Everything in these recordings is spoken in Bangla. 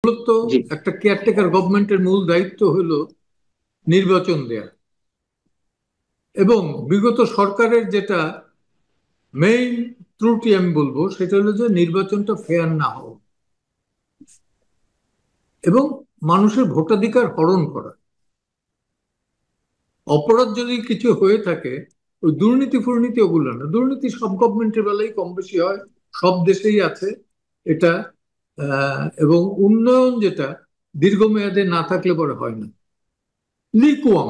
মূলত জি। একটা কেয়ারটেকার গভর্নমেন্টের মূল দায়িত্ব হলো নির্বাচন দেয়া, এবং বিগত সরকারের যেটা মেইন ত্রুটি আমি বলবো সেটা হলো যে নির্বাচনটা ফেয়ার না হওয়া এবং মানুষের ভোটাধিকার হরণ করা। অপরাধ যদি কিছু হয়ে থাকে, ওই দুর্নীতি ফুর্নীতি ওগুলো না, দুর্নীতি সব গভর্নমেন্টের বেলায় কম বেশি হয়, সব দেশেই আছে এটা। এবং উন্নয়ন যেটা দীর্ঘমেয়াদে না থাকলে পরে হয় না। লি কুয়াং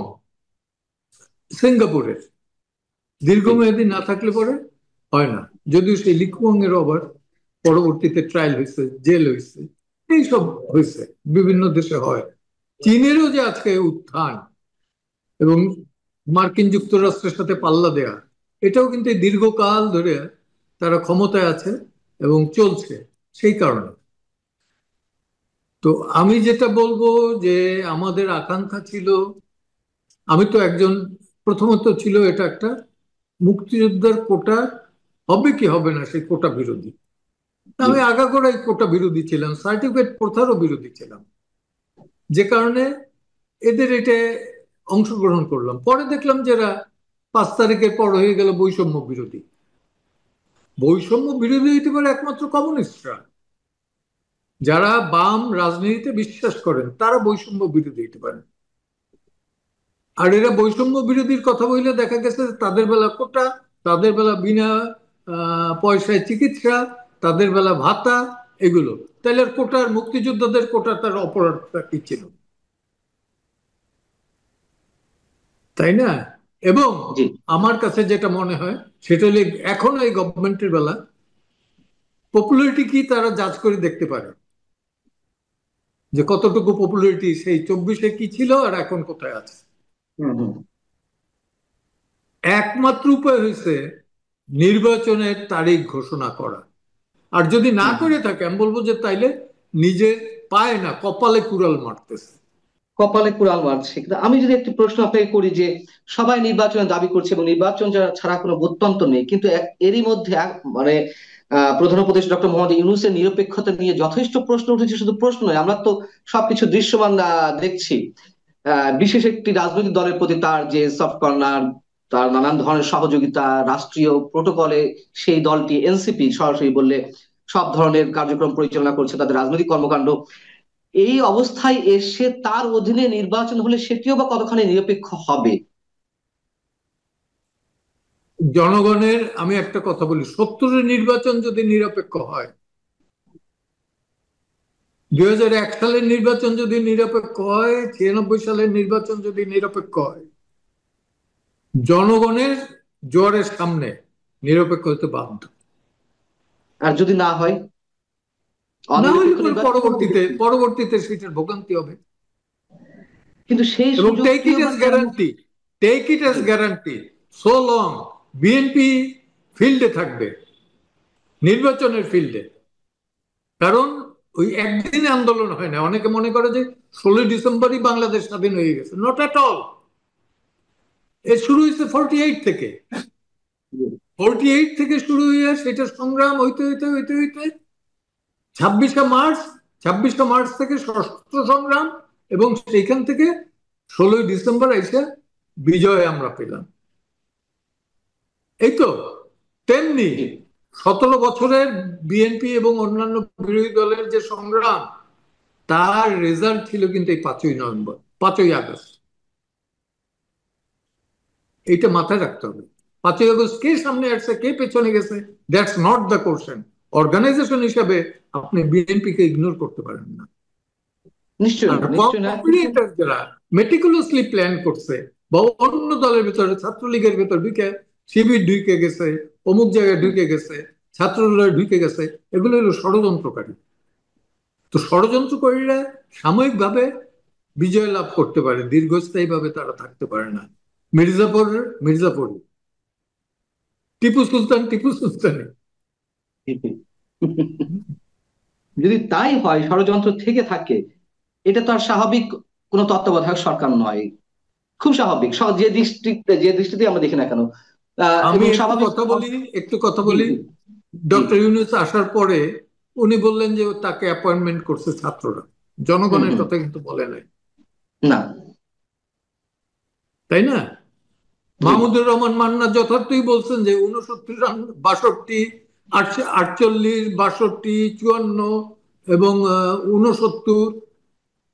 সিঙ্গাপুরের জি। দীর্ঘমেয়াদী না থাকলে পরে হয় না, যদিও সেই লি কুয়াং এর আবার পরবর্তীতে ট্রায়াল হয়েছে, জেল হয়েছে, এইসব হয়েছে, বিভিন্ন দেশে হয়। চীনেরও যে আজকে উত্থান এবং মার্কিন যুক্তরাষ্ট্রের সাথে পাল্লা দেয়া, এটাও কিন্তু এই দীর্ঘকাল ধরে তারা ক্ষমতায় আছে এবং চলছে সেই কারণে। তো আমি যেটা বলবো যে আমাদের আকাঙ্ক্ষা ছিল, আমি তো একজন, প্রথমত ছিল এটা একটা মুক্তিযোদ্ধার কোটা হবে কি হবে না সেই কোটা বিরোধী। জি। আমি আগাগোড়াই কোটা বিরোধী ছিলাম, সার্টিফিকেট প্রথারও বিরোধী ছিলাম, যে কারণে এদের এটা অংশগ্রহণ করলাম। পরে দেখলাম যে এরা 5 তারিখের পর হয়ে গেল বৈষম্য বিরোধী। বৈষম্য বিরোধী হইতে পারে একমাত্র কমিউনিস্টরা, যারা বাম রাজনীতিতে বিশ্বাস করেন তারা বৈষম্য বিরোধী হইতে পারেন। আর এরা বৈষম্য বিরোধীর কথা বললে দেখা গেছে তাদের বেলা কোটা, তাদের বেলা বিনা পয়সায় চিকিৎসা, তাদের বেলা ভাতা, এগুলো। তাহলে আর কোটার, মুক্তিযোদ্ধাদের কোটা তার অপরাধটা কি ছিল, তাই না? এবং জি। আমার কাছে যেটা মনে হয় সেটা হলে এখন এই গভর্নমেন্টের বেলা পপুলারিটি কি তারা জাজ করে দেখতে পারে, যে কতটুকু পপুলারিটি সেই 24-এ কি ছিল আর এখন কোথায় আছে। হুম, হুম। একমাত্র উপায় হয়েছে নির্বাচনের তারিখ ঘোষণা করা। আর যদি না হুম, হুম। করে থাকে আমি বলবো যে তাইলে নিজের পায় না কপালে কুড়াল মারতেছে। কপালে কুড়াল মারছে। কিন্তু আমি যদি একটি প্রশ্ন আপনাকে করি যে সবাই নির্বাচনের দাবি করছে এবং নির্বাচন ছাড়া কোনো গত্যন্তর নেই, কিন্তু এরই মধ্যে মানে প্রধান উপদেষ্টা ডক্টর মোহাম্মদ ইউনূসের নিরপেক্ষতা নিয়ে যথেষ্ট প্রশ্ন উঠেছে। শুধু প্রশ্ন নয়, আমরা তো সবকিছু দৃশ্যমান দেখছি। বিশেষ একটি রাজনৈতিক দলের প্রতি তার যে সফট কর্নার, তার নানান ধরনের সহযোগিতা, রাষ্ট্রীয় প্রোটোকলে সেই দলটি এনসিপি সরাসরি বললে সব ধরনের কার্যক্রম পরিচালনা করছে, তাদের রাজনৈতিক কর্মকাণ্ড। এই অবস্থায় এসে তার অধীনে নির্বাচন হলে সেটিও বা কতখানি নিরপেক্ষ হবে? জনগণের, আমি একটা কথা বলি, 70-এর নির্বাচন যদি নিরপেক্ষ হয়, 2001 সালের নির্বাচন যদি নিরপেক্ষ হয়, 96 সালের নির্বাচন যদি নিরপেক্ষ হয়, জনগণের জোয়ারের সামনে নিরপেক্ষ হতে বাধ্য। আর যদি না হয়, না হলে অনিরপেক্ষ পরে নির্বাচন হবে? পরবর্তীতে সেটার ভোগান্তি হবে। কিন্তু সেই এবং টেক সুযোগটিও ইট বা এস কেন? গ্যারান্টি, টেক ইট এস জি। গ্যারান্টি, সো লং বিএনপি ফিল্ডে থাকবে, নির্বাচনের ফিল্ডে। কারণ ওই একদিনে আন্দোলন হয় না। অনেকে মনে করে যে 16 ডিসেম্বরই বাংলাদেশ স্বাধীন হয়ে গেছে, নট এট অল। এর শুরু হয়েছে 48 থেকে। জি। 48 থেকে শুরু হইয়া সেটা সংগ্রাম হইতে হইতে হইতে হইতে 26শে মার্চ, 26শে মার্চ থেকে সশস্ত্র সংগ্রাম, এবং সেইখান থেকে 16ই ডিসেম্বর এসে বিজয় আমরা পেলাম। এই তো। তেমনি জি। 17 বছরের বিএনপি এবং অন্যান্য বিরোধী দলের যে সংগ্রাম, তার রেজাল্ট ছিল কিন্তু এই 5ই নভেম্বর, 5ই আগস্ট। এইটা মাথায় রাখতে হবে। 5ই আগস্ট কে সামনে আসছে, কে পেছনে গেছে, that's not the question. Organization হিসাবে আপনি বিএনপি কে ইগনোর করতে পারেন না। নিশ্চয়ই আর না, নিশ্চয়ই না, কিন্তু কপিলিয়েটার যারা মেটিকুলাসলি প্ল্যান করছে, বা অন্য দলের ভিতরে, ছাত্রলীগের ভিতর ঢুকে, শিবির ঢুকে গেছে, অমুক জায়গায় ঢুকে গেছে, ছাত্রদল ঢুকে গেছে, এগুলো হলো ষড়যন্ত্রকারী। তো ষড়যন্ত্রকারীরা সাময়িকভাবে বিজয় লাভ করতে পারে, দীর্ঘস্থায়ী ভাবে তারা থাকতে পারে না। মির্জাপুর, মির্জাপুর, টিপু সুলতান, টিপু সুলতানি। যদি তাই হয়, ষড়যন্ত্র থেকে থাকে, এটা তো আর স্বাভাবিক কোনো তত্ত্বাবধায়ক সরকার নয়। খুব স্বাভাবিক, যে দৃষ্টিতে আমরা দেখি না কেন। আমি এবং একটু স্বাভাবিক কথা বলি, একটু কথা জি, বলি। জি। জি। ডক্টর ইউনূস আসার পরে উনি বললেন যে তাকে অ্যাপয়েন্টমেন্ট করছে ছাত্ররা। হুম জনগণের হুম। কথা কিন্তু বলে নাই, না। তাই না? জি। মাহমুদুর রহমান মান্না যথার্থই বলছেন যে 69, 62, 48, 62, 54 এবং 69,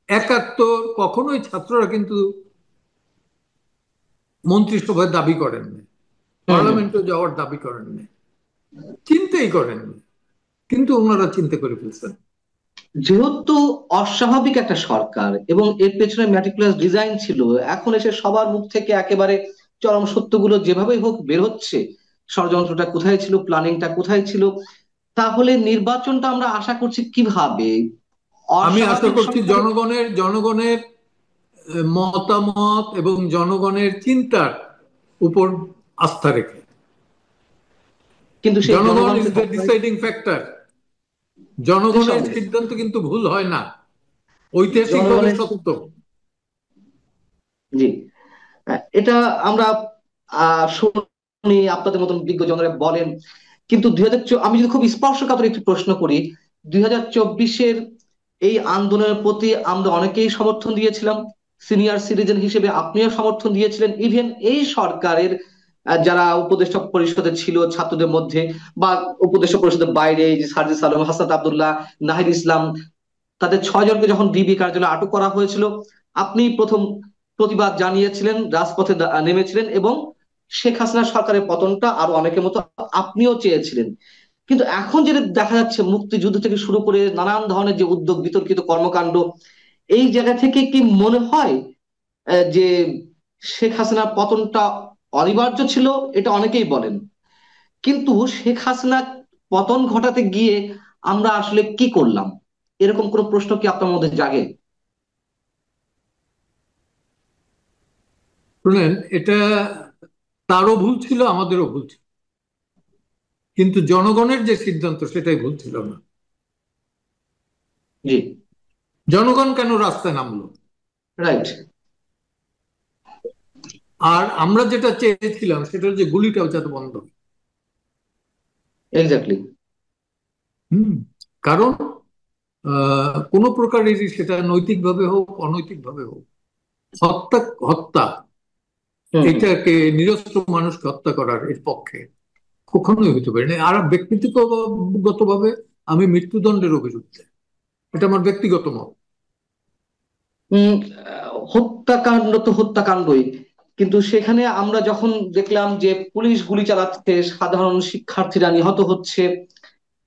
71 কখনোই ছাত্ররা কিন্তু মন্ত্রিসভায় দাবি করেননি, হুম হুম। পার্লামেন্টে যাওয়ার দাবি করেননি, চিন্তাই করেননি, কিন্তু ওনারা চিন্তা করে ফেলছেন। যেহেতু অস্বাভাবিক একটা সরকার এবং এর পেছনে ম্যাটিকুলাস ডিজাইন ছিল, এখন এসে সবার মুখ থেকে একেবারে চরম সত্যগুলো যেভাবেই হোক বের হচ্ছে, ষড়যন্ত্রটা কোথায় ছিল, প্ল্যানিংটা কোথায় ছিল, তাহলে নির্বাচনটা আমরা আশা করছি কিভাবে? আমি আশা অস্বাভাবিক করছি সরকারের। জনগণের মতামত এবং জনগণের চিন্তার উপর আস্থা রেখে। কিন্তু সেই জনগণ জনগণকে ইজ দ্য ডিসাইডিং ফ্যাক্টর। জনগণের নিঃসন্দেহে সিদ্ধান্ত কিন্তু ভুল হয় না, ঐতিহাসিকভাবে জনগণের। সত্য। জি। এটা আমরা শুনি, আপনাদের মতন বিজ্ঞজনরা বলেন। কিন্তু আমি যদি খুব স্পর্শকাতর একটি প্রশ্ন করি, 2024-এর এই আন্দোলনের প্রতি আমরা অনেকেই সমর্থন দিয়েছিলাম। সিনিয়র সিটিজেন হিসেবে আপনিও সমর্থন দিয়েছিলেন। ইভেন এই সরকারের যারা উপদেষ্টা পরিষদে ছিল ছাত্রদের মধ্যে, বা উপদেষ্টা পরিষদের বাইরে, এই যে সার্জিস আলম, হাসনাত আব্দুল্লাহ, নাহিদ ইসলাম, তাদের 6 জনকে যখন ডিবি কার্যালয়ে আটক করা হয়েছিল, আপনি প্রথম প্রতিবাদ জানিয়েছিলেন, রাজপথে নেমেছিলেন, এবং শেখ হাসিনা সরকারের পতনটা আরো অনেকের মতো আপনিও চেয়েছিলেন। কিন্তু এখন যেটা দেখা যাচ্ছে, মুক্তিযুদ্ধ থেকে শুরু করে নানান ধরনের যে উদ্যোগ, বিতর্কিত কর্মকাণ্ড, এই জায়গা থেকে কি মনে হয় যে শেখ হাসিনার পতনটা অনিবার্য ছিল? এটা অনেকেই বলেন। কিন্তু শেখ হাসিনা পতন ঘটাতে গিয়ে আমরা আসলে কি করলাম? এরকম কোন প্রশ্ন কি আপনার মধ্যে জাগে? শুনেন, এটা তারও ভুল ছিল, আমাদেরও ভুল ছিল, কিন্তু জনগণের যে সিদ্ধান্ত সেটাই ভুল ছিল না। জি। জনগণ কেন রাস্তায় নামলো? রাইট। আর আমরা যেটা চেয়েছিলাম সেটা হচ্ছে গুলিটাও যাতে বন্ধ হয়। এক্স্যাক্টলি। হুম। কারণ কোনো প্রকারেরই সেটা নৈতিকভাবে হোক অনৈতিকভাবে হোক, হত্যা হত্যা হুম হুম। এটাকে নিরস্ত্র মানুষকে হত্যা করার এর পক্ষে কখনোই হতে পারে না। আর ব্যক্তিগতভাবে আমি মৃত্যুদণ্ডের অভিযুক্ত, এটা আমার ব্যক্তিগত মত। উম, হত্যাকাণ্ড তো হত্যাকাণ্ডই, কিন্তু সেখানে আমরা যখন দেখলাম যে পুলিশ গুলি চালাচ্ছে, সাধারণ শিক্ষার্থীরা নিহত হচ্ছে,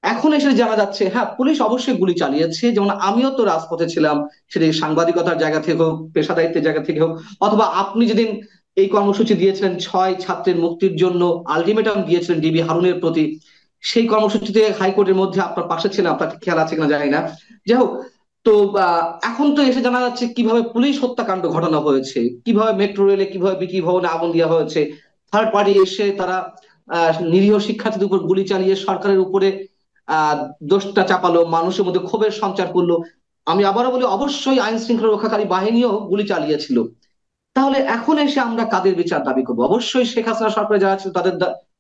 এখন এসে জানা যাচ্ছে হ্যাঁ পুলিশ অবশ্যই গুলি চালিয়েছে, যেমন আমিও তো রাজপথে ছিলাম, সেটা সাংবাদিকতার জায়গা থেকে হোক, পেশাদারিত্বের জায়গা থেকে হোক, অথবা আপনি যেদিন এই কর্মসূচি দিয়েছিলেন 6 ছাত্রের মুক্তির জন্য, আলটিমেটাম দিয়েছিলেন ডিবি হারুনের প্রতি, সেই কর্মসূচিতে হাইকোর্টের মধ্যে আপনার পাশে ছিলেন, আপনার খেয়াল আছে কিনা জানি না। যাই হোক, তো এখন তো এসে জানা যাচ্ছে কিভাবে পুলিশ হত্যাকাণ্ড ঘটানো হয়েছে, কিভাবে মেট্রো রেলে, কিভাবে বিটি ভবনে আগুন দেওয়া হয়েছে, থার্ড পার্টি এসে তারা নিরীহ শিক্ষার্থীদের উপর গুলি চালিয়ে সরকারের উপরে আহ দোষটা চাপালো, মানুষের মধ্যে ক্ষোভের সঞ্চার করলো। আমি আবারও বলি, অবশ্যই আইন শৃঙ্খলা রক্ষাকারী বাহিনীও গুলি চালিয়েছিল। তাহলে এখন এসে আমরা কাদের বিচার দাবি করবো? অবশ্যই শেখ হাসিনা সরকারে যারা ছিল তাদের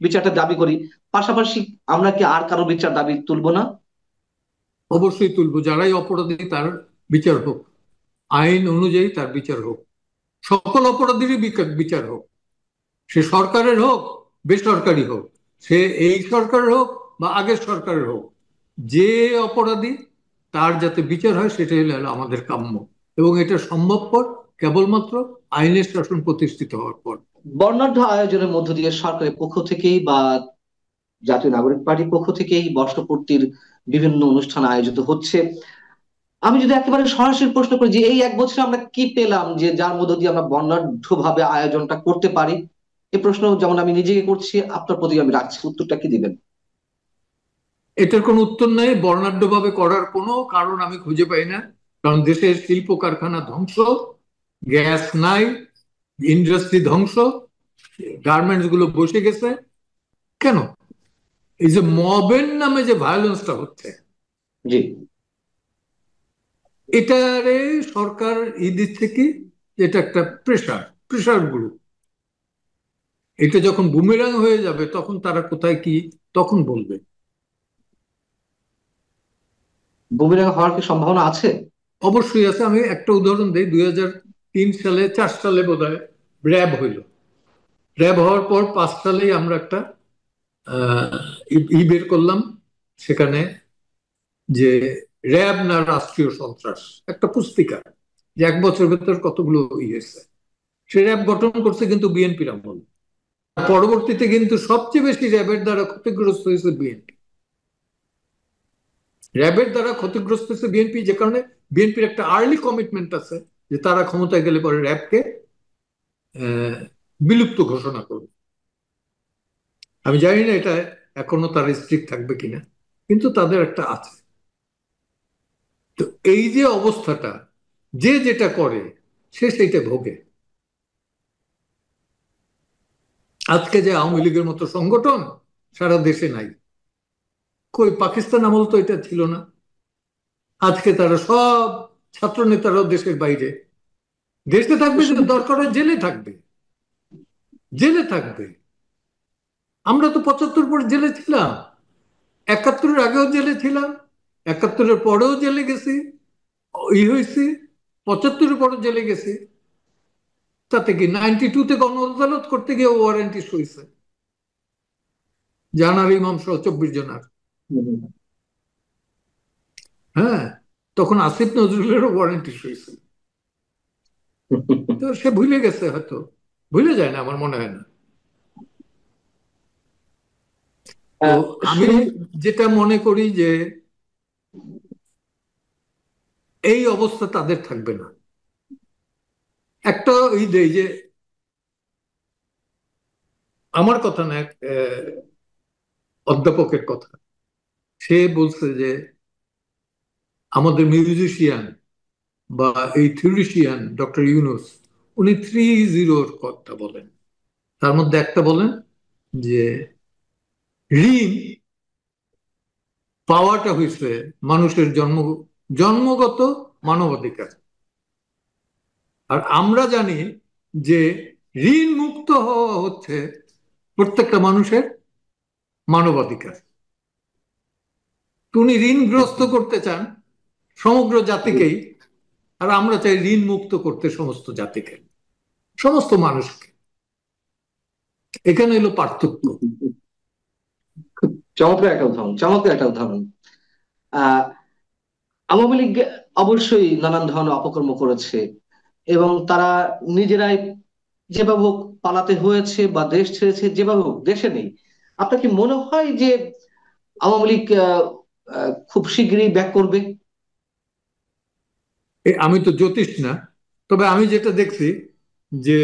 বিচারটা দাবি করি, পাশাপাশি আমরা কি আর কারো বিচার দাবি তুলবো না? অবশ্যই তুলবো, যারাই অপরাধী তার বিচার হোক, আইন অনুযায়ী তার বিচার হোক, সকল অপরাধীরই বিচার হোক, সে সরকারের হোক বেসরকারি হোক, সে এই সরকারের হোক বা আগের সরকারের হোক, যে অপরাধী তার যাতে বিচার হয় সেটাই হলো আমাদের কাম্য, এবং এটা সম্ভবপর কেবলমাত্র আইনের শাসন প্রতিষ্ঠিত হওয়ার পর। বর্ণাঢ্য আয়োজনের মধ্য দিয়ে সরকারের পক্ষ থেকেই বা জাতীয় নাগরিক পার্টির পক্ষ থেকেই বর্ষপূর্তির বিভিন্ন অনুষ্ঠান আয়োজিত হচ্ছে। আমি যদি একেবারে সরাসরি প্রশ্ন করি যে এই 1 বছরে আমরা কি পেলাম যে যার মধ্য দিয়ে আমরা বর্ণাঢ্য ভাবে আয়োজনটা করতে পারি, এই প্রশ্ন যেমন আমি নিজেকে করছি, আপনার প্রতি আমি রাখছি, উত্তরটা কি দিবেন? এটার কোনো উত্তর নেই, বর্ণাঢ্যভাবে করার কোনো কারণ আমি খুঁজে পাই না। কারণ দেশের শিল্প কারখানা ধ্বংস, গ্যাস নাই, ইন্ডাস্ট্রি ধ্বংস, গার্মেন্টস গুলো বসে গেছে। কেন? এই যে মবের নামে যে ভায়োলেন্সটা হচ্ছে, জি। এটারে সরকার দিচ্ছে কি, এটা একটা প্রেশার, প্রেশার গ্রুপ। এটা যখন বুমেরাং হয়ে যাবে তখন তারা কোথায় কি তখন বলবে। বুমেরাং হওয়ার কি সম্ভাবনা আছে? অবশ্যই আছে। আমি একটা উদাহরণ দিই, 2003 সালে 4 সালে বোধহয় র্যাব হইল। র্যাব হওয়ার পর 5 সালেই আমরা একটা আহ, বের করলাম সেখানে, যে র্যাব না রাষ্ট্রীয় সন্ত্রাস, একটা পুস্তিকা, যে 1 বছর ভেতর কতগুলো হয়েছে। সে র্যাব গঠন করছে কিন্তু বিএনপির আমল। পরবর্তীতে কিন্তু সবচেয়ে বেশি র্যাবের দ্বারা ক্ষতিগ্রস্ত হয়েছে বিএনপি। র্যাবের দ্বারা ক্ষতিগ্রস্ত হয়েছে বিএনপি, যে কারণে বিএনপির একটা আর্লি কমিটমেন্ট আছে যে তারা ক্ষমতায় গেলে পরে র্যাবকে বিলুপ্ত ঘোষণা করবে। আমি জানি না এটা এখনো তার স্ট্রিক্ট থাকবে কিনা, কিন্তু তাদের একটা আছে। তো এই যে অবস্থাটা, যে যেটা করে সে সেইটা ভোগে। আজকে যে আওয়ামী লীগের মতো সংগঠন সারা দেশে নাই, কই পাকিস্তান আমল তো এটা ছিল না। আজকে তারা সব ছাত্র নেতারাও দেশের বাইরে, দেশে থাকবে যে দরকার হয় জেলে থাকবে, জেলে থাকবে। আমরা তো 75 পরে জেলে ছিলাম, 71-এর আগেও জেলে ছিলাম, 71-এর পরেও জেলে গেছি, হয়েছি, 75-এর পরেও জেলে গেছি। তাতে কি 92-তে গণ আদালত করতে গিয়ে ওয়ারেন্টি সইছে জানার ইমাম সহ 24 জনের। হ্যাঁ, তখন আসিফ নজরুলেরও ওয়ারেন্টি সইছে। তো সে ভুলে গেছে, হয়তো ভুলে যায় না, আমার মনে হয় না। তো আমি শুরু যেটা মনে করি যে এই অবস্থা তাদের থাকবে না। একটা ওই দেই যে, আমার কথা না, এক অধ্যাপকের কথা। সে বলছে যে আমাদের মিউজিশিয়ান বা এই থিওরিশিয়ান ডক্টর ইউনুস, উনি 3-0 কথা বলেন। তার মধ্যে একটা বলেন যে ঋণ পাওয়াটা হয়েছে মানুষের জন্মগত মানবাধিকার। আর আমরা জানি যে ঋণ মুক্ত হওয়া হচ্ছে প্রত্যেকটা মানুষের মানবাধিকার। উনি ঋণগ্রস্ত করতে চান সমগ্র জাতিকেই, আর আমরা চাই ঋণ মুক্ত করতে সমস্ত জাতিকে, সমস্ত মানুষকে। এখানে হলো পার্থক্য। চমৎকার একটা উদাহরণ, চমৎকার একটা উদাহরণ। আহ আওয়ামী লীগ অবশ্যই নানান ধরনের অপকর্ম করেছে এবং তারা নিজেরাই যেভাবে হোক পালাতে হয়েছে বা দেশ ছেড়েছে, যেভাবে হোক দেশে নেই। আপনার কি মনে হয় যে আওয়ামী লীগ খুব শিগগিরই ব্যাক করবে? আমি তো জ্যোতিষ না, তবে আমি যেটা দেখছি যে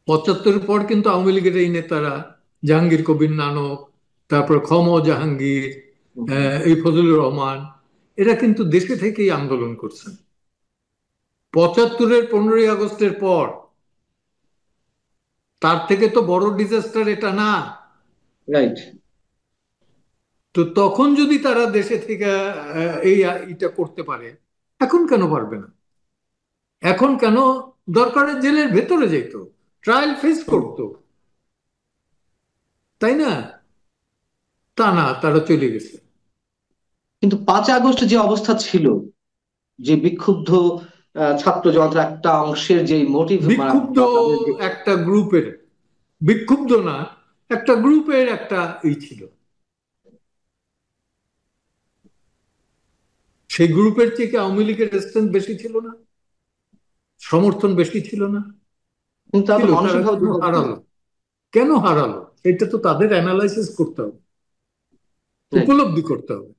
75-এর পর কিন্তু আওয়ামী লীগের এই নেতারা, জাহাঙ্গীর কবির নানক, তারপর জাহাঙ্গীর, এই ফজলুর রহমান, এরা কিন্তু দেশে থেকেই আন্দোলন করছেন। 75-এর 15ই আগস্টের পর তার থেকে তো বড় ডিজাস্টার এটা না। রাইট। তো তখন যদি তারা দেশে থেকে এই এটা করতে পারে, এখন কেন পারবে না? এখন কেন? দরকারে জেলের ভেতরে যেত, ট্রায়াল ফেস করতো, তাই না? তা না, তারা চলে গেছে। কিন্তু 5ই আগস্ট যে অবস্থা ছিল, যে বিক্ষুব্ধ ছাত্র জনতার একটা অংশের যে মোটিভ, বিক্ষুব্ধ বা তাদের যে একটা গ্রুপের, বিক্ষুব্ধ না, একটা গ্রুপের একটা ছিল, সেই গ্রুপের থেকে আওয়ামী লীগের স্ট্রেংথ বেশি ছিল না? সমর্থন বেশি ছিল না? কিন্তু তারা তো ছিল। তারা মানসিকভাবে কেন দুর্বল ছিল। হারালো? কেন হারালো? এটা তো তাদের অ্যানালাইসিস করতে হবে, রাইট। উপলব্ধি করতে হবে।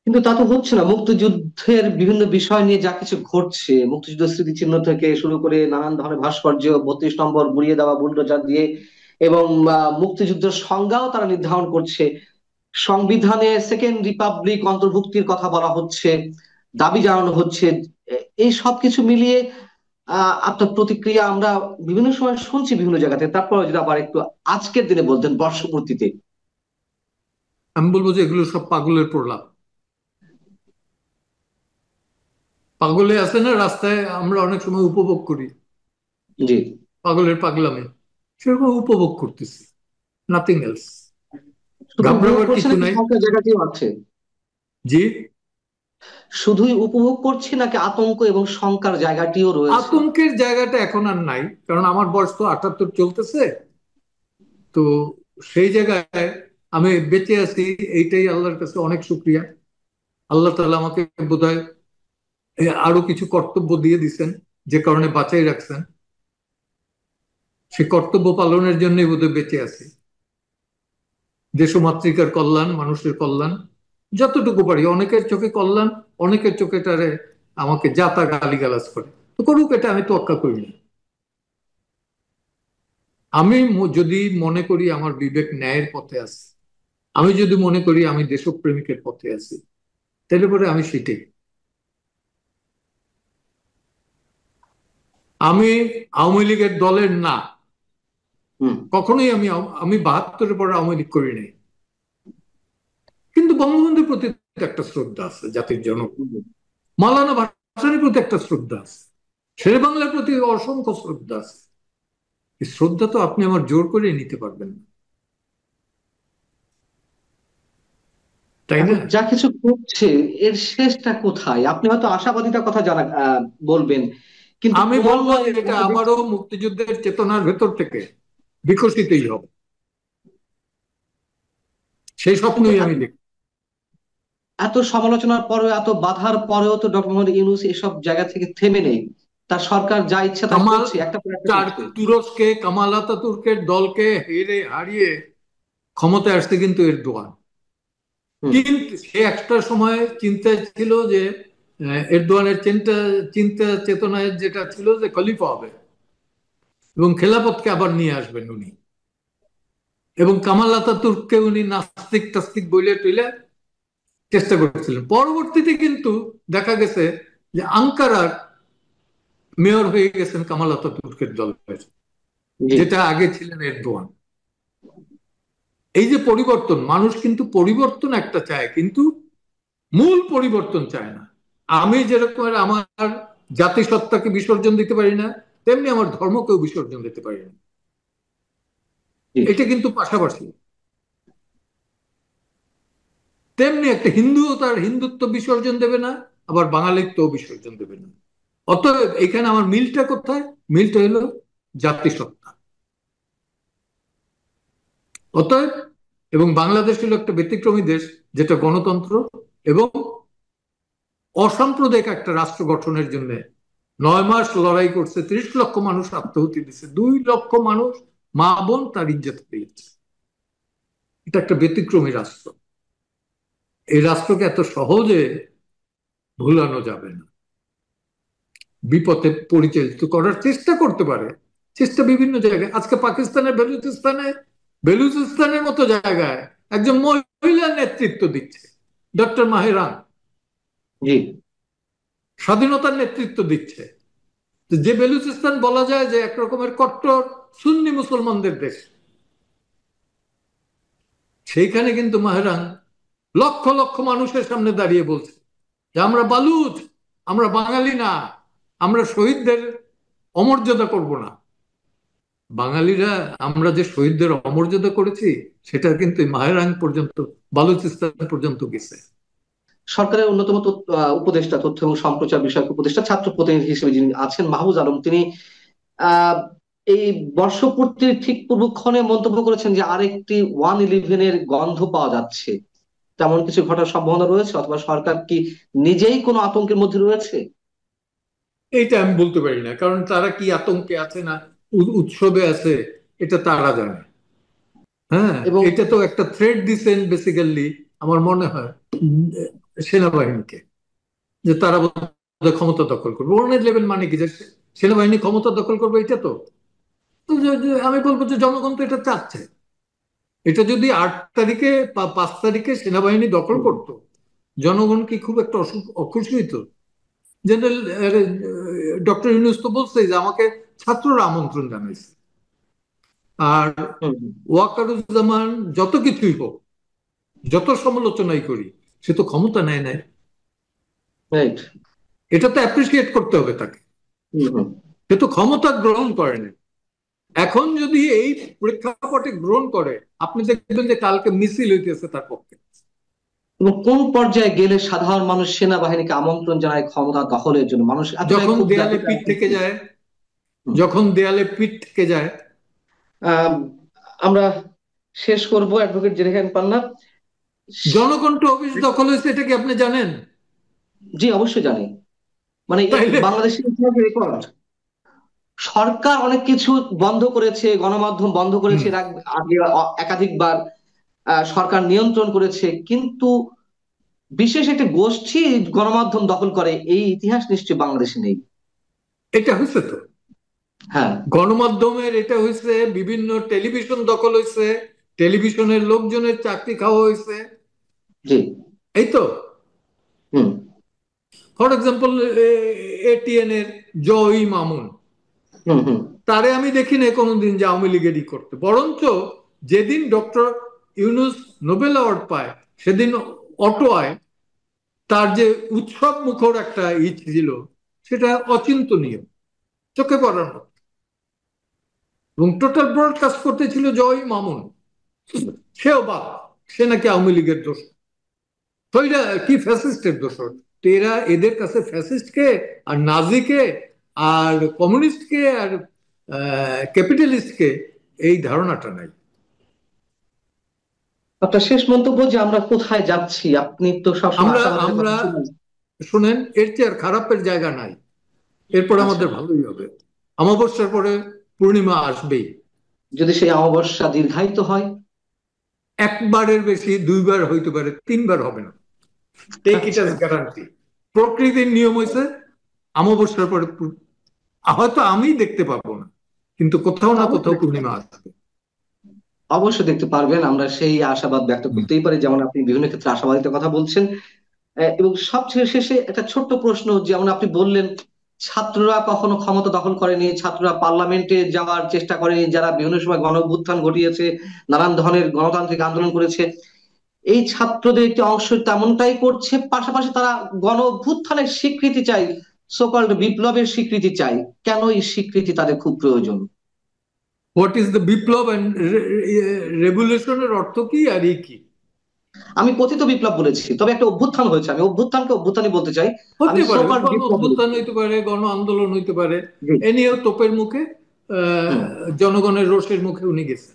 কিন্তু তা তো হচ্ছে না। মুক্তিযুদ্ধের বিভিন্ন বিষয় নিয়ে যা কিছু ঘটছে, মুক্তিযুদ্ধ স্মৃতিচিহ্ন থেকে শুরু করে নানান ধরনের ভাস্কর্য 32 নম্বর গুড়িয়ে দেওয়া বুলডোজার দিয়ে, এবং মুক্তিযুদ্ধের সংজ্ঞাও তারা নির্ধারণ করছে। সংবিধানে সেকেন্ড রিপাবলিক অন্তর্ভুক্তির কথা বলা হচ্ছে, দাবি জানানো হচ্ছে। এই সবকিছু মিলিয়ে আপনার প্রতিক্রিয়া আমরা বিভিন্ন সময় শুনছি বিভিন্ন জায়গাতে। তারপর যদি আবার একটু আজকের দিনে বলতেন, বর্ষপূর্তিতে। আমি বলবো যে এগুলো সব পাগলের প্রলাপ। পাগলে আছে না রাস্তায়, আমরা অনেক সময় উপভোগ করি জি। পাগলের পাগলামে, সেরকম উপভোগ করতেছি, নাথিং এলস। শুধু উপভোগ ঘাবড়াবার করছে কিছু নাকি নাই। সরকার জায়গাতেও আছে? জি। শুধুই উপভোগ করছি নাকি আতঙ্ক এবং শঙ্কার জায়গাটিও রয়েছে? আতঙ্কের জায়গাটা এখন আর নাই, কারণ আমার বয়স তো 78 চলতেছে। তো সেই জায়গায় আমি বেঁচে আছি, এইটাই আল্লাহর কাছে অনেক শুক্রিয়া। আল্লাহ তাআলা আমাকে বোধহয় আরো কিছু কর্তব্য দিয়ে দিচ্ছেন, যে কারণে বাঁচাই রাখছেন। সেই কর্তব্য পালনের জন্যই বোধহয় বেঁচে আছি। দেশমাতৃকার কল্যাণ, মানুষের কল্যাণ, যতটুকু পারি। অনেকের চোখে কল্যাণ, অনেকের চোখে তারে আমাকে যাতা গালিগালাজ করে, তো করুক, এটা আমি তোয়াক্কা করি না। আমি যদি মনে করি আমার বিবেক ন্যায়ের পথে আছে, আমি যদি মনে করি আমি দেশপ্রেমিকের পথে আছি, তাহলে পরে আমি সেটাই। আমি আওয়ামী লীগের দলের না, হুম। কখনোই। আমি 72-এর পরে আওয়ামী লীগ করি নাই। কিন্তু বঙ্গবন্ধুর প্রতি একটা শ্রদ্ধা আছে জাতির জনক, মাওলানা ভাসানীর প্রতি একটা শ্রদ্ধা আছে, শেরে বাংলার প্রতি অসংখ্য শ্রদ্ধা আছে। এই শ্রদ্ধা তো আপনি আমার জোর করে নিতে পারবেন না, তাই এখন না? যা কিছু ঘটছে এর শেষটা কোথায়? আপনি হয়তো আশাবাদিতার কথা বলবেন, কিন্তু আমি বলবো যে ক্রমান্বয়ে এটা আমরা দেখছি আবারও মুক্তিযুদ্ধের চেতনার ভেতর থেকে বিকশিতই হবে, সেই কিন্তু স্বপ্নই আমি দেখি। এত সমালোচনার পরেও, এত বাধার পরেও তো ডক্টর মোহাম্মদ ইউনূস এসব জায়গা থেকে থেমে নেই। তার সরকার যা ইচ্ছা তাই কামাল করছে, একটা পর একটা চার করছে। তুরস্কে কামাল আতাতুর্কের দলকে হারিয়ে ক্ষমতায় আসতে কিন্তু এরদোয়ান। হুম। কিন্তু সে একটা সময় চিন্তায় ছিল যে এরদোয়ানের চিন্তা চিন্তা চেতনায় যেটা ছিল যে খলিফা হবে এবং খেলাফতকে আবার নিয়ে আসবেন উনি। এবং কামাল আতাতুর্ককে উনি নাস্তিক টাস্তিক বইলে টইলে চেষ্টা করছিলেন। পরবর্তীতে কিন্তু দেখা গেছে যে আঙ্কারার মেয়র হয়ে গেছেন কামাল আতাতুর্কের দলের, জি। যেটা আগে ছিলেন এরদোয়ান। এই যে পরিবর্তন, মানুষ কিন্তু পরিবর্তন একটা চায়, কিন্তু মূল পরিবর্তন চায় না। আমি যেরকম আমার জাতিসত্তাকে বিসর্জন দিতে পারি না, তেমনি আমার ধর্মকেও বিসর্জন দিতে পারি না। জি। এটা কিন্তু পাশাপাশি। তেমনি একটা হিন্দুও তার হিন্দুত্ব বিসর্জন দেবে না, আবার বাঙালিত্বও বিসর্জন দেবে না। অতএব এখানে আমার মিলটা কোথায়? মিলটা হলো জাতিসত্তা। অতএব, এবং বাংলাদেশ হলো একটা ব্যতিক্রমী দেশ, যেটা গণতন্ত্র এবং অসাম্প্রদায়িক একটা রাষ্ট্র গঠনের জন্য 9 মাস লড়াই করছে, 30 লক্ষ মানুষ আত্মাহুতি দিচ্ছে, 2 লক্ষ মানুষ মা বোন তার ইজ্জত পেয়েছে। এটা একটা ব্যতিক্রমী রাষ্ট্র। এই রাষ্ট্রকে এত সহজে ভুলানো যাবে না। বিপথে পরিচালিত করার চেষ্টা করতে পারে, চেষ্টা বিভিন্ন জায়গায়। আজকে পাকিস্তানের বেলুচিস্তানের মতো জায়গায় একজন মহিলা নেতৃত্ব দিচ্ছে, ডক্টর মাহেরান জি। স্বাধীনতার নেতৃত্ব দিচ্ছে। যে বেলুচিস্তান বলা যায় যে এক রকমের কট্টর সুন্নি মুসলমানদের দেশ, সেইখানে কিন্তু মাহেরান লক্ষ লক্ষ মানুষের সামনে দাঁড়িয়ে বলছে যে আমরা বালুচ, আমরা বাঙালি না, আমরা শহীদদের অমর্যাদা করব না। বাঙালিরা আমরা যে শহীদদের অমর্যাদা করেছি, সেটা কিন্তু মাহেরান পর্যন্ত, বালুচিস্তান পর্যন্ত গেছে। সরকারের অন্যতম উপদেষ্টা, তথ্য এবং সম্প্রচার বিষয়ক উপদেষ্টা, ছাত্র প্রতিনিধি হিসেবে যিনি আছেন, মাহফুজ আলম, তিনি আহ এই বর্ষপূর্তির ঠিক পূর্বক্ষণে মন্তব্য করেছেন যে আরেকটি 111-এর গন্ধ পাওয়া যাচ্ছে। তেমন কিছু ঘটার সম্ভাবনা রয়েছে, অথবা সরকার কি নিজেই কোনো আতঙ্কের মধ্যে রয়েছে? এইটা আমি বলতে পারি না, কারণ তারা কি আতঙ্কে আছে না উৎসবে আছে, এটা তারা জানে। হ্যাঁ, এবং এটা তো একটা থ্রেড দিচ্ছেন বেসিক্যালি, আমার মনে হয় সেনাবাহিনীকে, যে তারা বোধহয় ক্ষমতা দখল করবে। ওয়ানের লেভেল মানে কি, যে সেনাবাহিনী ক্ষমতা দখল করবে, এটা তো। তো আমি বলবো যে জনগণ তো এটা চাচ্ছে। এটা যদি 8 তারিখে বা 5 তারিখে সেনাবাহিনী দখল করতো, জনগণ কি খুব একটা অখুশি হইতো? জেনারেল ডক্টর ইউনূস তো বলছে যে আমাকে ছাত্ররা আমন্ত্রণ জানাইছে। আর ওয়াকারুজ্জামান যত কিছুই হোক, যত সমালোচনাই করি, সে তো ক্ষমতা নেয় নাই। রাইট। এটা তো অ্যাপ্রিসিয়েট করতে হবে তাকে। সে তো ক্ষমতা গ্রহণ করে নাই। এখন যদি এই প্রেক্ষাপটে গ্রহণ করে, আপনি দেখবেন যে কালকে মিছিল হইতেছে তার পক্ষে। এবং কোন পর্যায়ে গেলে সাধারণ মানুষ সেনাবাহিনীকে আমন্ত্রণ জানায় ক্ষমতা দখলের জন্য? মানুষ এতটাই যখন খুব দেয়ালে জানতে পিঠ থেকে চায়। যায়, যখন দেয়ালে পিঠ থেকে যায়। আহ, আমরা শেষ করব অ্যাডভোকেট জেরিহান পান্না। জনকণ্ঠ অফিস দখল হয়েছে, এটা কি আপনি জানেন? জি, অবশ্যই জানি। মানে তাইলে বাংলাদেশের ইতিহাসে রেকর্ড। সরকার অনেক কিছু বন্ধ করেছে, গণমাধ্যম বন্ধ হুম, করেছে এর আগে একাধিকবার সরকার নিয়ন্ত্রণ করেছে, কিন্তু বিশেষ একটা গোষ্ঠী গণমাধ্যম দখল করে এই ইতিহাস নিশ্চয়ই বাংলাদেশে নেই। এটা হয়েছে তো। হ্যাঁ। গণমাধ্যমের এটা হয়েছে, বিভিন্ন টেলিভিশন দখল হয়েছে, টেলিভিশনের লোকজনের চাকরি খাওয়া হয়েছে। জি। এই তো। হুম। ফর এক্সাম্পল, এটিএন এর জয় মামুন, হুম। হুম। তারে আমি দেখি না কোনোদিন যে আওয়ামী লীগেরই করতে। বরঞ্চ যেদিন ডক্টর ইউনূস নোবেল অ্যাওয়ার্ড পায়, সেদিন অটোয়ায় তার যে উৎসব মুখর একটা ছিল, সেটা অচিন্তনীয়, চোখে পড়ার মতো। এবং টোটাল ব্রডকাস্ট করতেছিল জয় মামুন। সেও বা, সে নাকি আওয়ামী লীগের দোষ। তো এটা কি ফ্যাসিস্টের দোষ? তো এরা, এদের কাছে ফ্যাসিস্ট কে, আর নাজি কে, আর কমিউনিস্ট কে, আর ক্যাপিটালিস্ট কে, এই ধারণাটা নাই। আপনার শেষ মন্তব্য যে আমরা কোথায় যাচ্ছি, আপনি তো সবসময় আমরা আশাবাদের আমরা কথা শুনেন। শুনেন, এর চেয়ে আর খারাপের জায়গা নাই। এরপরে আচ্ছা, আমাদের ভালোই হবে। অমাবস্যার পরে পূর্ণিমা আসবেই। যদি সেই অমাবস্যা দীর্ঘায়িত হয়। একবারের বেশি দুইবার হইতে পারে, তিনবার হবে না। টেক ইট আচ্ছা। As guarantee. প্রকৃতির নিয়ম হয়েছে, অমাবস্যার পরে হয়তো আমি দেখতে পাবো না, কিন্তু কোথাও না অবশ্যই কোথাও দেখতে পূর্ণিমা পারবেন, আসবে। অবশ্যই দেখতে পারবেন, আমরা সেই আশাবাদ ব্যক্ত হুম। করতেই পারি, যেমন আপনি বিভিন্ন ক্ষেত্রে আশাবাদিতার কথা বলছেন। এবং সবচেয়ে শেষে একটা ছোট্ট প্রশ্ন, যেমন আপনি বললেন ছাত্ররা কখনো ক্ষমতা দখল করেনি, ছাত্ররা পার্লামেন্টে যাওয়ার চেষ্টা করেনি, যারা বিভিন্ন সময় গণ অভ্যুত্থান ঘটিয়েছে, নানান ধরনের গণতান্ত্রিক আন্দোলন করেছে, এই ছাত্রদের একটি অংশ তেমনটাই করছে, পাশাপাশি তারা গণ অভ্যুত্থানের স্বীকৃতি চাই, সোকল্ড বিপ্লবের স্বীকৃতি চাই। কেন এই স্বীকৃতি তাদের খুব প্রয়োজন? হোয়াট ইজ দ্য বিপ্লব অ্যান্ড রেভলিউশনের অর্থ কি আর এই কি? আমি কথিত বিপ্লব বলেছি, তবে একটা অভ্যুত্থান হয়েছে, আমি অভ্যুত্থানকে অভ্যুত্থানই বলতে চাই। আমি হতে পারে সোকল্ড গণ বিপ্লব অভ্যুত্থান বলেছি। হইতে পারে, গণ আন্দোলন হইতে পারে। জি। এ নিয়েও তোপের মুখে, হুম। জনগণের রোষের মুখে উনি গেছেন।